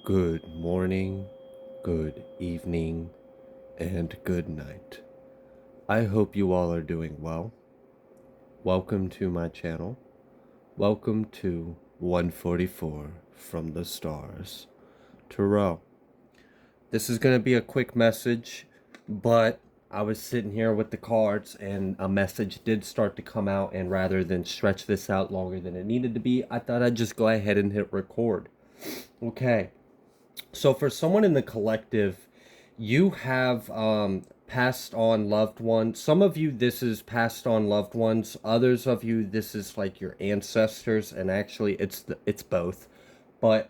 Good morning, good evening, and good night. I hope you all are doing well. Welcome to my channel. Welcome to 144 from the stars. Terrell. This is going to be a quick message, but I was sitting here with the cards and a message did start to come out, and rather than stretch this out longer than it needed to be, I thought I'd just go ahead and hit record. Okay. So for someone in the collective, you have passed on loved ones. Some of you, this is passed on loved ones. Others of you, this is like your ancestors, and actually, it's both. But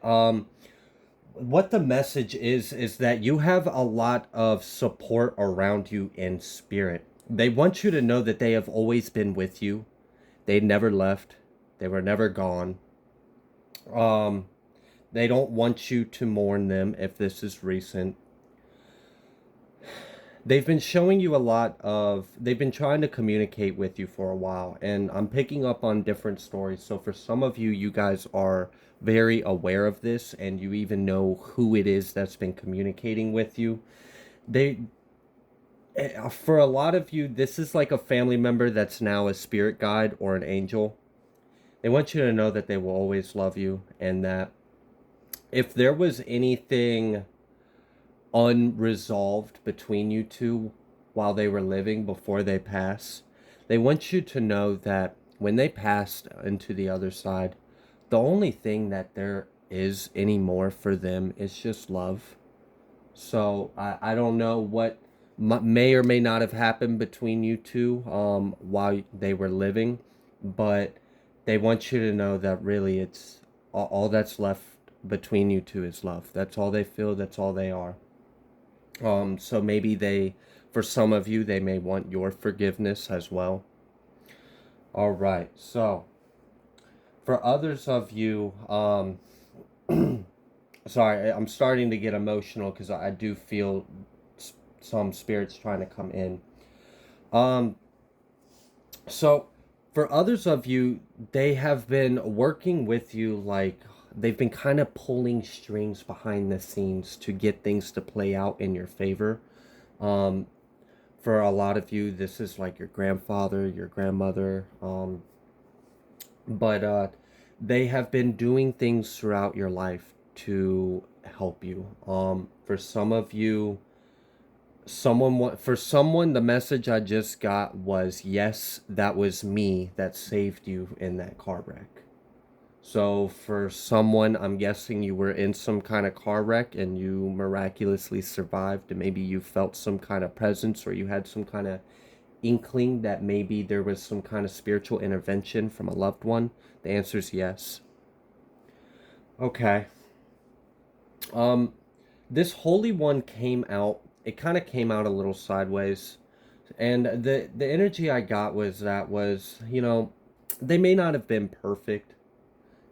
what the message is that you have a lot of support around you in spirit. They want you to know that they have always been with you. They never left. They were never gone. Um, they don't want you to mourn them if this is recent. They've been showing you a lot of, they've been trying to communicate with you for a while, and I'm picking up on different stories. So for some of you, you guys are very aware of this, and you even know who it is that's been communicating with you. They, for a lot of you, this is like a family member that's now a spirit guide or an angel. They want you to know that they will always love you, and that if there was anything unresolved between you two while they were living before they pass, they want you to know that when they passed into the other side, the only thing that there is anymore for them is just love. So I don't know what may or may not have happened between you two while they were living, but they want you to know that really it's all that's left between you two is love. That's all they feel, that's all they are. So maybe they, for some of you, they may want your forgiveness as well. All right. So for others of you, sorry, I'm starting to get emotional because I do feel some spirits trying to come in. Um, so for others of you, they have been working with you like they've been kind of pulling strings behind the scenes to get things to play out in your favor. Um, for a lot of you, this is like your grandfather, your grandmother, but they have been doing things throughout your life to help you. For some of you, for someone, the message I just got was, yes, that was me that saved you in that car wreck. So for someone, I'm guessing you were in some kind of car wreck and you miraculously survived, and maybe you felt some kind of presence, or you had some kind of inkling that maybe there was some kind of spiritual intervention from a loved one. The answer is yes. Okay. Um, this Holy One came out. It kind of came out a little sideways, and the energy I got was that was, they may not have been perfect.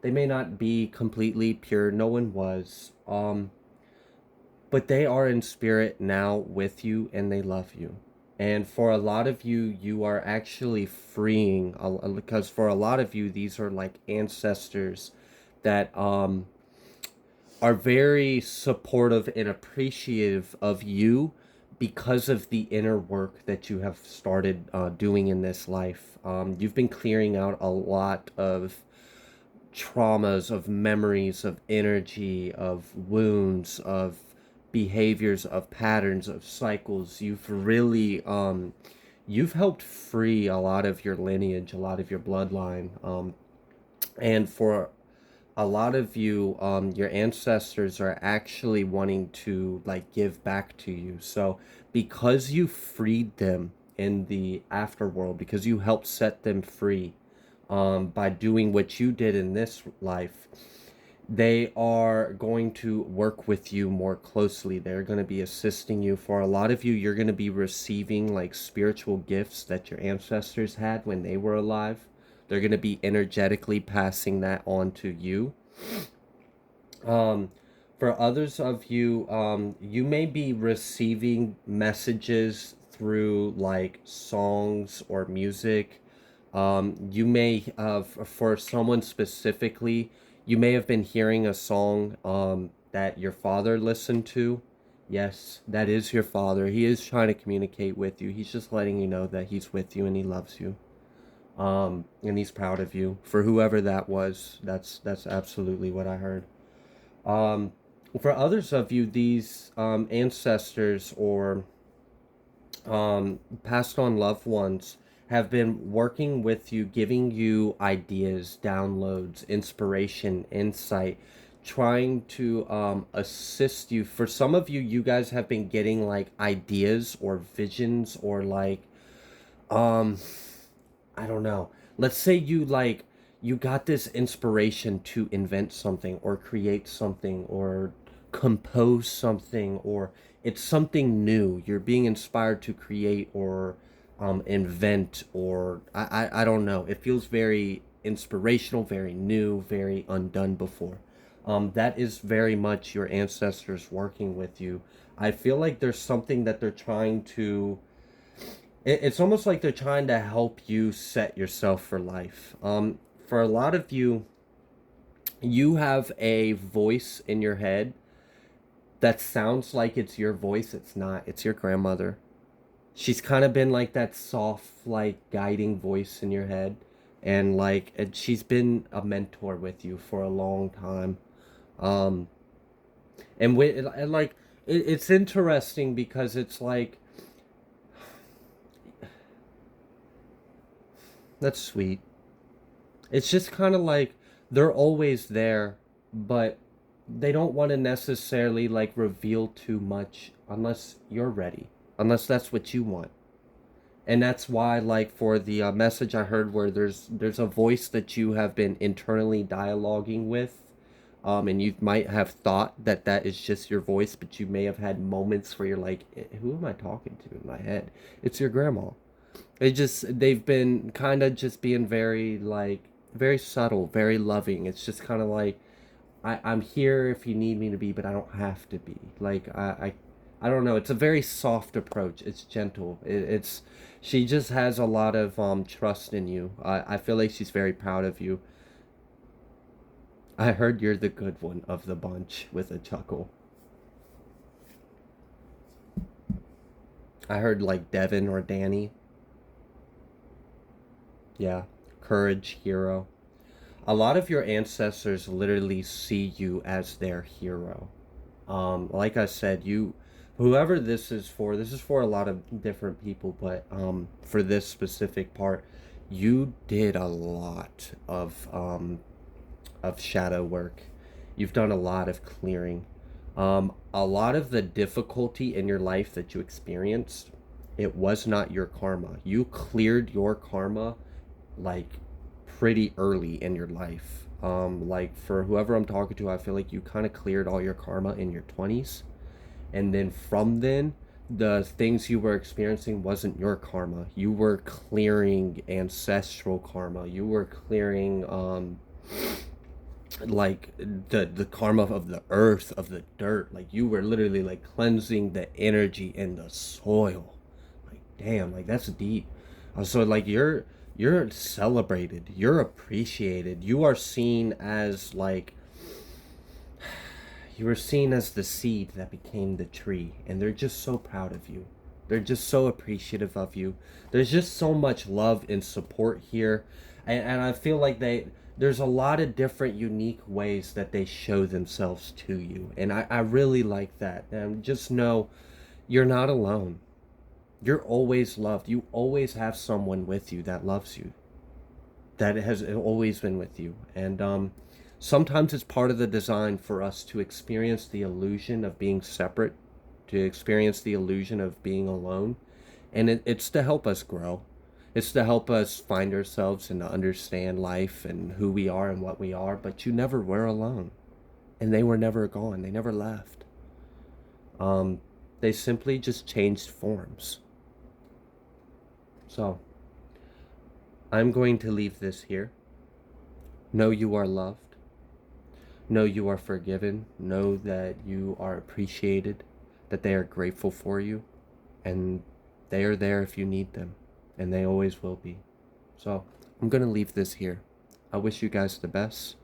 They may not be completely pure. No one was. But they are in spirit now with you, and they love you. And for a lot of you, you are actually freeing, because for a lot of you, these are like ancestors that are very supportive and appreciative of you because of the inner work that you have started doing in this life. You've been clearing out a lot of traumas, of memories, of energy, of wounds, of behaviors, of patterns, of cycles. You've really you've helped free a lot of your lineage, a lot of your bloodline. And for a lot of you, your ancestors are actually wanting to like give back to you. So because you freed them in the afterworld, because you helped set them free, by doing what you did in this life, they are going to work with you more closely. They're going to be assisting you. For a lot of you, you're going to be receiving like spiritual gifts that your ancestors had when they were alive. They're going to be energetically passing that on to you. Um, for others of you, you may be receiving messages through like songs or music. You may have, for someone specifically, you may have been hearing a song that your father listened to, yes, that is your father. He is trying to communicate with you. He's just letting you know that he's with you and he loves you. And he's proud of you for whoever that was. That's absolutely what I heard. Um, for others of you, these ancestors or passed on loved ones have been working with you, giving you ideas, downloads, inspiration, insight, trying to assist you. For some of you, you guys have been getting like ideas or visions or like, um, I don't know. Let's say you like you got this inspiration to invent something or create something or compose something, or it's something new. You're being inspired to create or invent, or I don't know. It feels very inspirational, very new, very undone before. That is very much your ancestors working with you. I feel like there's something that they're trying to, it's almost like they're trying to help you set yourself for life. For a lot of you, you have a voice in your head that sounds like it's your voice. It's not. It's your grandmother. She's kind of been like that soft, like guiding voice in your head, and like she's been a mentor with you for a long time. Um, and like it's interesting because it's like that's sweet. It's just kind of like they're always there, but they don't want to necessarily like reveal too much unless you're ready, unless that's what you want. And that's why, like for the message I heard, where there's a voice that you have been internally dialoguing with, and you might have thought that that is just your voice, but you may have had moments where you're like, who am I talking to in my head? It's your grandma. They've been kind of just being very like very subtle, very loving. It's just kind of like I'm here if you need me to be, but I don't have to be. Like I don't know. It's a very soft approach. It's gentle. It's she just has a lot of trust in you. I feel like she's very proud of you. I heard you're the good one of the bunch with a chuckle. I heard like Devin or Danny. Yeah, courage, hero. A lot of your ancestors literally see you as their hero. Like I said, you, whoever this is for a lot of different people, but for this specific part, you did a lot of shadow work. You've done a lot of clearing. A lot of the difficulty in your life that you experienced, it was not your karma. You cleared your karma like pretty early in your life. Like for whoever I'm talking to, I feel like you kind of cleared all your karma in your 20s. And then from then, the things you were experiencing wasn't your karma. You were clearing ancestral karma. You were clearing like the karma of the earth, of the dirt. Like you were literally like cleansing the energy in the soil. Like damn, like that's deep. So like you're celebrated, you're appreciated, you are seen as like you were seen as the seed that became the tree, and they're just so proud of you. They're just so appreciative of you. There's just so much love and support here, and I feel like there's a lot of different unique ways that they show themselves to you, and I really like that. And just know you're not alone. You're always loved. You always have someone with you that loves you, that has always been with you. And sometimes it's part of the design for us to experience the illusion of being separate, to experience the illusion of being alone. And it's to help us grow. It's to help us find ourselves and to understand life and who we are and what we are. But you never were alone. And they were never gone. They never left. Um, they simply just changed forms. So I'm going to leave this here. Know you are loved. Know you are forgiven. Know that you are appreciated, that they are grateful for you, and they are there if you need them, and they always will be. So I'm going to leave this here. I wish you guys the best,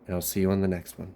and I'll see you on the next one.